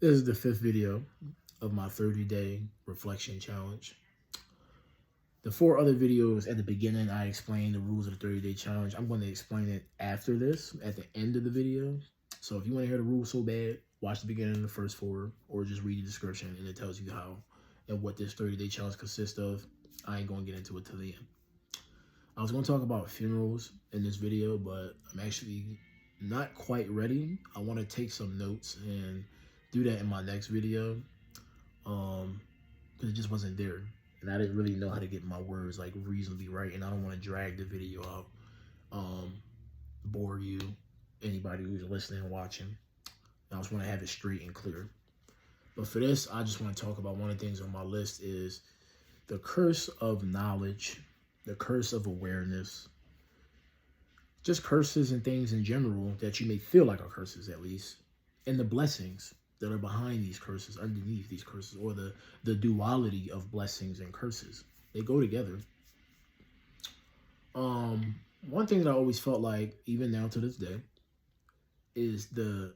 This is the fifth video of my 30-day reflection challenge. The four other videos at the beginning, I explained the rules of the 30-day challenge. I'm going to explain it after this, at the end of the video. So if you want to hear the rules so bad, watch the beginning of the first four, or just read the description and it tells you how and what this 30-day challenge consists of. I ain't going to get into it till the end. I was going to talk about funerals in this video, but I'm actually not quite ready. I want to take some notes and do that in my next video, because it just wasn't there, and I didn't really know how to get my words like reasonably right, and I don't want to drag the video out, bore you, anybody who's listening and watching. I just want to have it straight and clear. But for this, I just want to talk about one of the things on my list is the curse of knowledge, the curse of awareness, just curses and things in general that you may feel like are curses at least, and the blessings that are behind these curses, underneath these curses, or the duality of blessings and curses. They go together. One thing that I always felt like, even now to this day, is the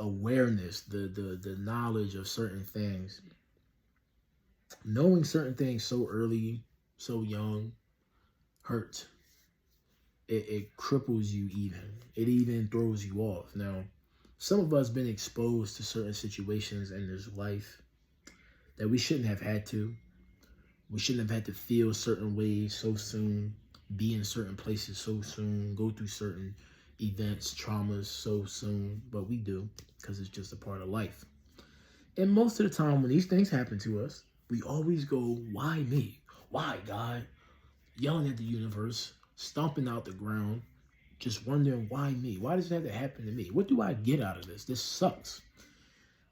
awareness, the knowledge of certain things. Knowing certain things so early, so young, hurts. It cripples you even. It even throws you off. Now, some of us been exposed to certain situations in this life that we shouldn't have had to. We shouldn't have had to feel certain ways so soon, be in certain places so soon, go through certain events, traumas so soon, but we do because it's just a part of life. And most of the time when these things happen to us, we always go, why me? Why, God? Yelling at the universe, stomping out the ground, just wondering, why me? Why does it have to happen to me? What do I get out of this? This sucks.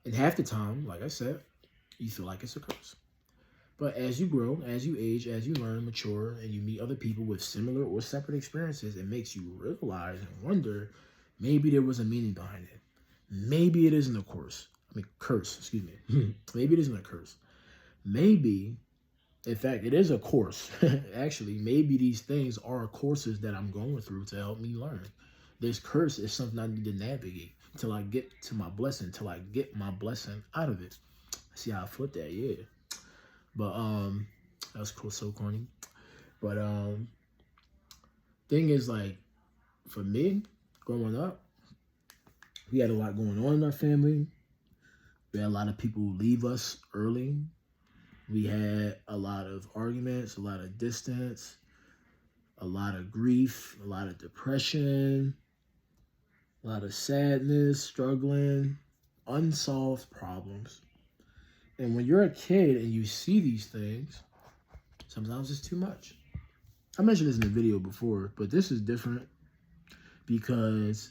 And half the time, like I said, you feel like it's a curse. But as you grow, as you age, as you learn, mature, and you meet other people with similar or separate experiences, it makes you realize and wonder, maybe there was a meaning behind it. Maybe it isn't a curse, excuse me. Maybe it isn't a curse. Maybe, in fact, it is a course. Actually, maybe these things are courses that I'm going through to help me learn. This curse is something I need to navigate till I get to my blessing, till I get my blessing out of it. See how I flip that? Yeah. But that's cool, so corny. But thing is, like, for me, growing up, we had a lot going on in our family. We had a lot of people leave us early. We had a lot of arguments, a lot of distance, a lot of grief, a lot of depression, a lot of sadness, struggling, unsolved problems. And when you're a kid and you see these things, sometimes it's too much. I mentioned this in the video before, but this is different because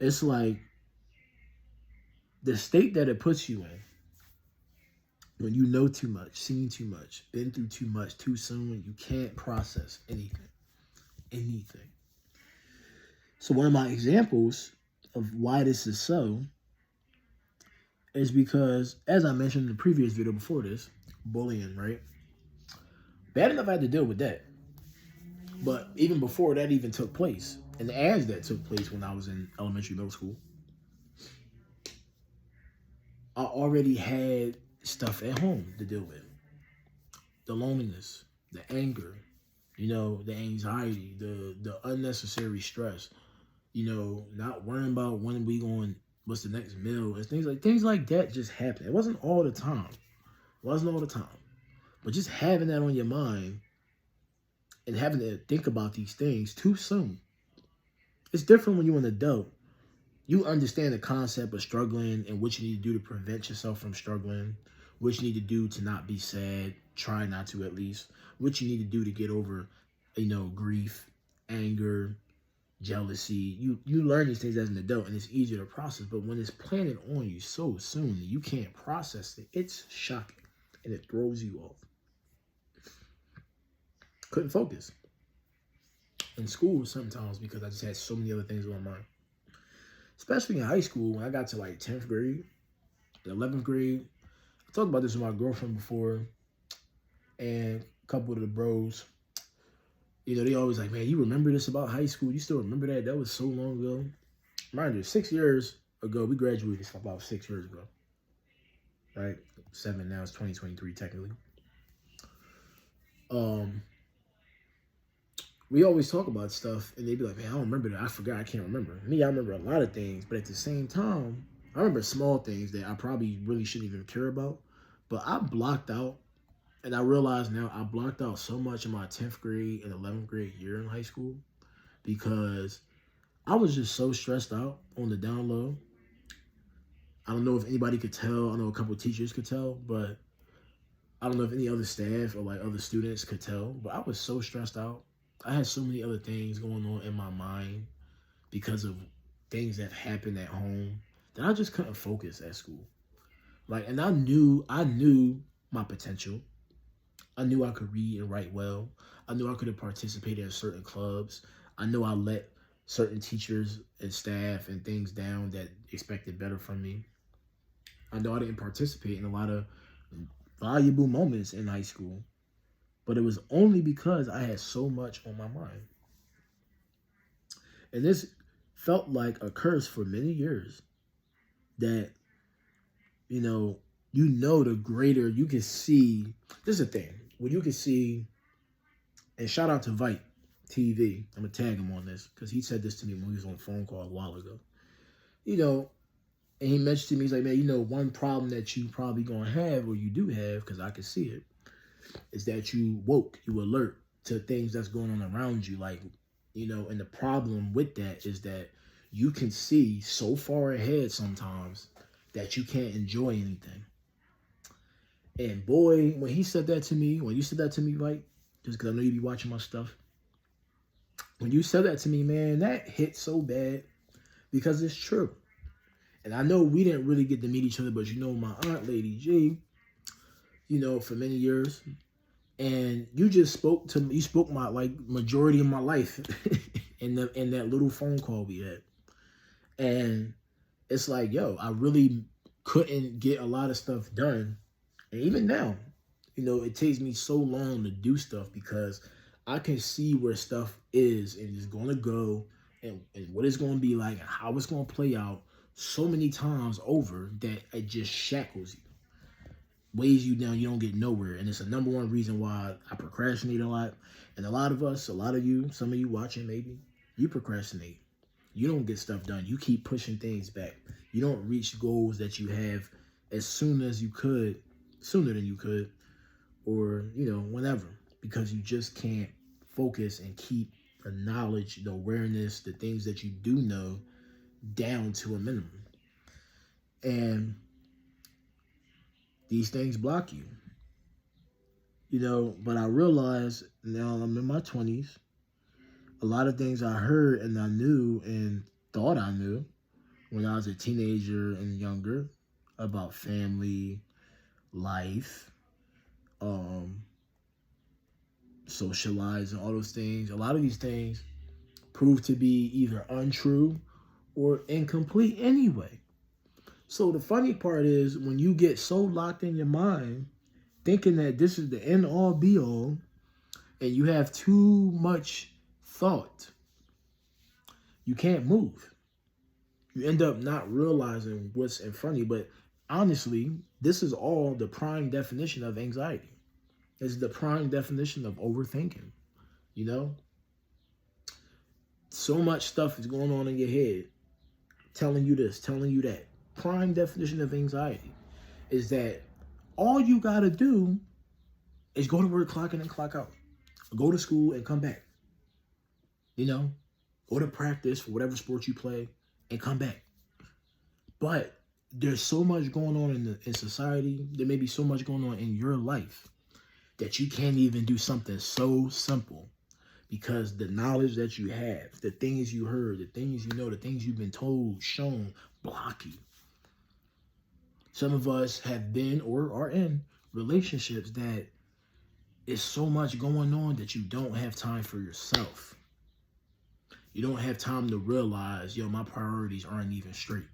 it's like the state that it puts you in when you know too much, seen too much, been through too much too soon, you can't process anything. Anything. So one of my examples of why this is so is because, as I mentioned in the previous video before this, bullying, right? Bad enough I had to deal with that. But even before that even took place, and as that took place when I was in elementary, middle school, I already had stuff at home to deal with. The loneliness, the anger, the anxiety, the unnecessary stress, not worrying about when we going, what's the next meal, and things like that just happen. It wasn't all the time. It wasn't all the time. But just having that on your mind and having to think about these things too soon. It's different when you're an adult. You understand the concept of struggling and what you need to do to prevent yourself from struggling, what you need to do to not be sad, try not to at least, what you need to do to get over, grief, anger, jealousy. You learn these things as an adult and it's easier to process, but when it's planted on you so soon that you can't process it, it's shocking and it throws you off. Couldn't focus in school sometimes because I just had so many other things on my mind. Especially in high school, when I got to like 10th grade, 11th grade. I talked about this with my girlfriend before, and a couple of the bros, they always like, man, you remember this about high school? You still remember that? That was so long ago. Mind you, 6 years ago. We graduated about 6 years ago, right? 7 now. It's 2023 technically. Um, we always talk about stuff, and they'd be like, "Man, I don't remember that. I forgot. I can't remember." Me, I remember a lot of things, but at the same time, I remember small things that I probably really shouldn't even care about. But I blocked out, and I realize now I blocked out so much in my 10th grade and 11th grade year in high school because I was just so stressed out on the down low. I don't know if anybody could tell. I know a couple of teachers could tell, but I don't know if any other staff or like other students could tell. But I was so stressed out. I had so many other things going on in my mind because of things that happened at home that I just couldn't focus at school. Like, and I knew my potential. I knew I could read and write well. I knew I could have participated in certain clubs. I know I let certain teachers and staff and things down that expected better from me. I know I didn't participate in a lot of valuable moments in high school, but it was only because I had so much on my mind. And this felt like a curse for many years that, the greater you can see. This is the thing. When you can see, and shout out to Vite TV. I'm going to tag him on this because he said this to me when he was on a phone call a while ago. And he mentioned to me, he's like, man, one problem that you probably going to have, or you do have, because I can see it, is that you alert to things that's going on around you. Like, and the problem with that is that you can see so far ahead sometimes that you can't enjoy anything. And boy, when you said that to me, right, just because I know you be watching my stuff, when you said that to me, man, that hit so bad because it's true. And I know we didn't really get to meet each other, but my aunt, Lady G, for many years. And you just spoke my majority of my life in that little phone call we had. And it's like, yo, I really couldn't get a lot of stuff done. And even now, it takes me so long to do stuff because I can see where stuff is and is going to go and what it's going to be like and how it's going to play out so many times over that it just shackles you, weighs you down. You don't get nowhere. And it's the number one reason why I procrastinate a lot. And a lot of you, some of you watching maybe, you procrastinate. You don't get stuff done. You keep pushing things back. You don't reach goals that you have as soon as you could, sooner than you could, or, whenever, because you just can't focus and keep the knowledge, the awareness, the things that you do know down to a minimum. And these things block you, but I realize now I'm in my 20s. A lot of things I heard and I knew and thought I knew when I was a teenager and younger about family, life, socializing, all those things. A lot of these things prove to be either untrue or incomplete anyway. So the funny part is when you get so locked in your mind, thinking that this is the end all be all, and you have too much thought, you can't move. You end up not realizing what's in front of you. But honestly, this is all the prime definition of anxiety. This is the prime definition of overthinking. So much stuff is going on in your head, telling you this, telling you that. Prime definition of anxiety is that all you got to do is go to work, clock in and clock out. Go to school and come back. Go to practice for whatever sport you play and come back. But there's so much going on in society. There may be so much going on in your life that you can't even do something so simple because the knowledge that you have, the things you heard, the things you know, the things you've been told, shown, block you. Some of us have been or are in relationships that is so much going on that you don't have time for yourself. You don't have time to realize, my priorities aren't even straight.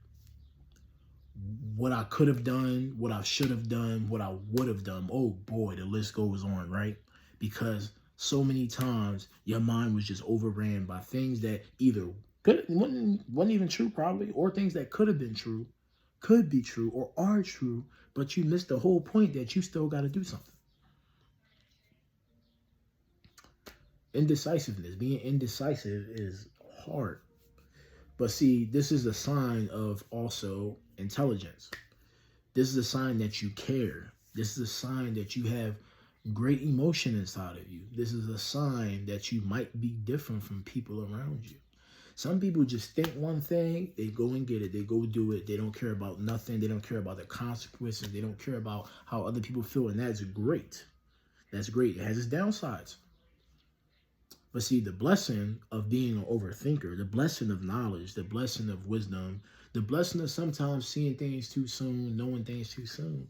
What I could have done, what I should have done, what I would have done. Oh boy, the list goes on, right? Because so many times your mind was just overran by things that either Wasn't even true probably, or things that could have been true, could be true, or are true, but you missed the whole point that you still got to do something. Indecisiveness, being indecisive is hard. But see, this is a sign of also intelligence. This is a sign that you care. This is a sign that you have great emotion inside of you. This is a sign that you might be different from people around you. Some people just think one thing, they go and get it, they go do it, they don't care about nothing, they don't care about the consequences, they don't care about how other people feel, and that's great. That's great. It has its downsides. But see, the blessing of being an overthinker, the blessing of knowledge, the blessing of wisdom, the blessing of sometimes seeing things too soon, knowing things too soon,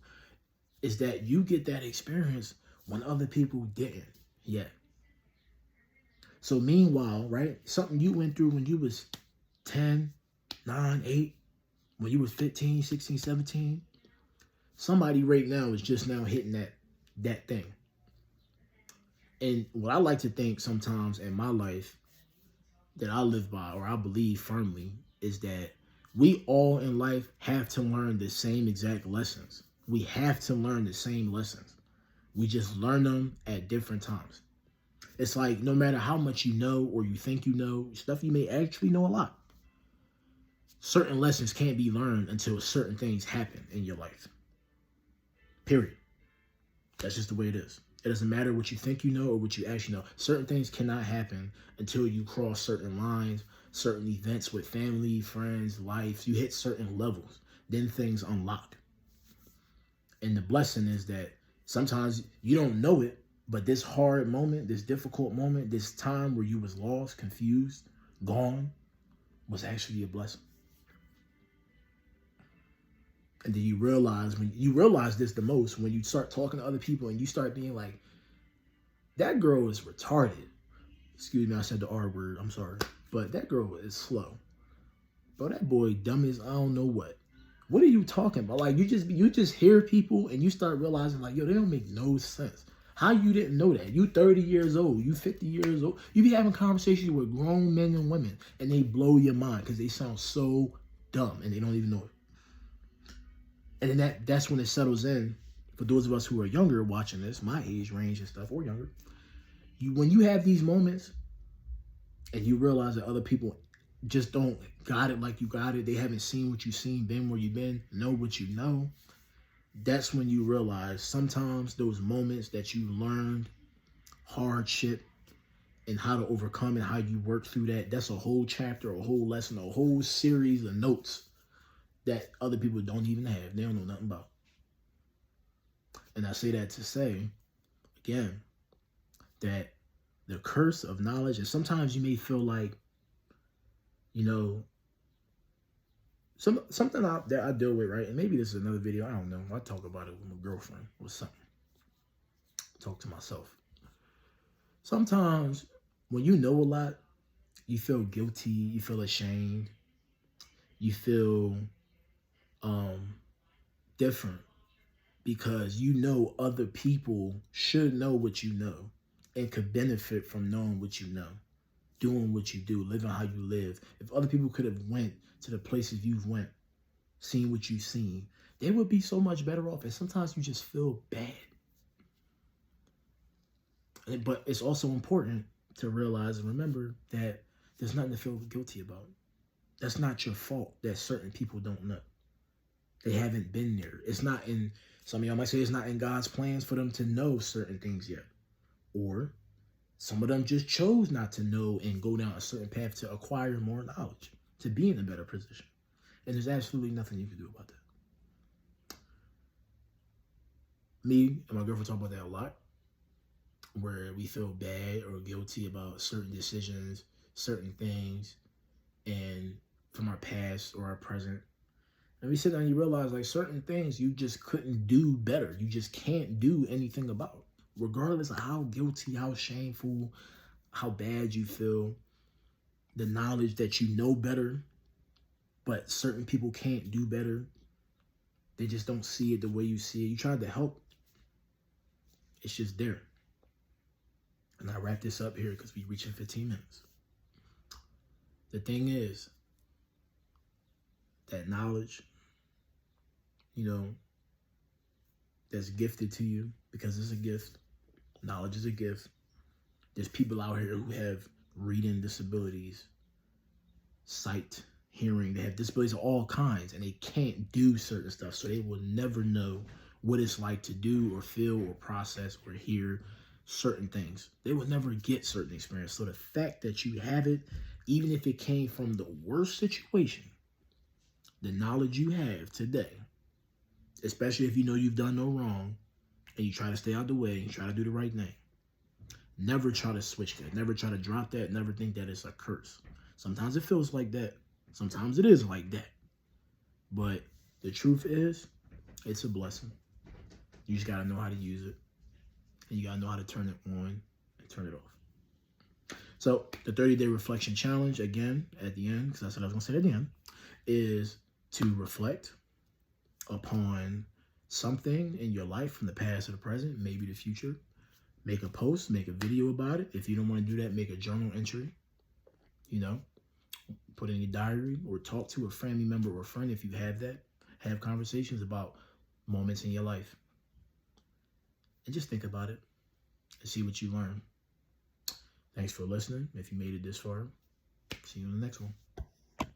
is that you get that experience when other people didn't yet. So meanwhile, right, something you went through when you was 10, 9, 8, when you was 15, 16, 17, somebody right now is just now hitting that thing. And what I like to think sometimes in my life that I live by, or I believe firmly, is that we all in life have to learn the same exact lessons. We have to learn the same lessons. We just learn them at different times. It's like no matter how much you know or you think you know, stuff you may actually know a lot. Certain lessons can't be learned until certain things happen in your life. Period. That's just the way it is. It doesn't matter what you think you know or what you actually know. Certain things cannot happen until you cross certain lines, certain events with family, friends, life. You hit certain levels. Then things unlock. And the blessing is that sometimes you don't know it, but this hard moment, this difficult moment, this time where you was lost, confused, gone, was actually a blessing. And then you realize this the most when you start talking to other people and you start being like, that girl is retarded. Excuse me, I said the R word, I'm sorry. But that girl is slow. Bro, that boy dumb as I don't know what. What are you talking about? Like you just hear people and you start realizing like, yo, they don't make no sense. How you didn't know that? You 30 years old, you 50 years old. You be having conversations with grown men and women and they blow your mind because they sound so dumb and they don't even know it. And then that's when it settles in for those of us who are younger watching this, my age range and stuff, or younger. When you have these moments and you realize that other people just don't got it like you got it, they haven't seen what you've seen, been where you've been, know what you know, that's when you realize sometimes those moments that you learned hardship and how to overcome and how you work through that, that's a whole chapter, a whole lesson, a whole series of notes that other people don't even have. They don't know nothing about. And I say that to say, again, that the curse of knowledge, and sometimes you may feel like, you know, something that I deal with, right? And maybe this is another video, I don't know. I talk about it with my girlfriend or something. Talk to myself. Sometimes when you know a lot, you feel guilty, you feel ashamed, you feel different because you know other people should know what you know and could benefit from knowing what you know, doing what you do, living how you live. If other people could have went to the places you've went, seen what you've seen, they would be so much better off. And sometimes you just feel bad. But it's also important to realize and remember that there's nothing to feel guilty about. That's not your fault that certain people don't know. They haven't been there. It's not in, some of y'all might say it's not in God's plans for them to know certain things yet. Or some of them just chose not to know and go down a certain path to acquire more knowledge, to be in a better position. And there's absolutely nothing you can do about that. Me and my girlfriend talk about that a lot, where we feel bad or guilty about certain decisions, certain things, and from our past or our present. And we sit down and you realize like certain things you just couldn't do better. You just can't do anything about. Regardless of how guilty, how shameful, how bad you feel, the knowledge that you know better, but certain people can't do better. They just don't see it the way you see it. You tried to help. It's just there. And I wrap this up here because we're reaching 15 minutes. the thing is, that knowledge, you know, that's gifted to you because it's a gift. Knowledge is a gift. There's people out here who have reading disabilities, sight, hearing. They have disabilities of all kinds, and they can't do certain stuff. So they will never know what it's like to do or feel or process or hear certain things. They will never get certain experience. So the fact that you have it, even if it came from the worst situation, the knowledge you have today, especially if you know you've done no wrong and you try to stay out the way and try to do the right thing, never try to switch that. Never try to drop that. Never think that it's a curse. Sometimes it feels like that. Sometimes it is like that. But the truth is, it's a blessing. You just got to know how to use it. And you got to know how to turn it on and turn it off. So the 30-day reflection challenge, again, at the end, because that's what I was going to say at the end, is to reflect upon something in your life from the past or the present, maybe the future. Make a post, make a video about it. If you don't want to do that, make a journal entry. You know, put in your diary or talk to a family member or a friend if you have that. Have conversations about moments in your life. And just think about it and see what you learn. Thanks for listening. If you made it this far, see you in the next one.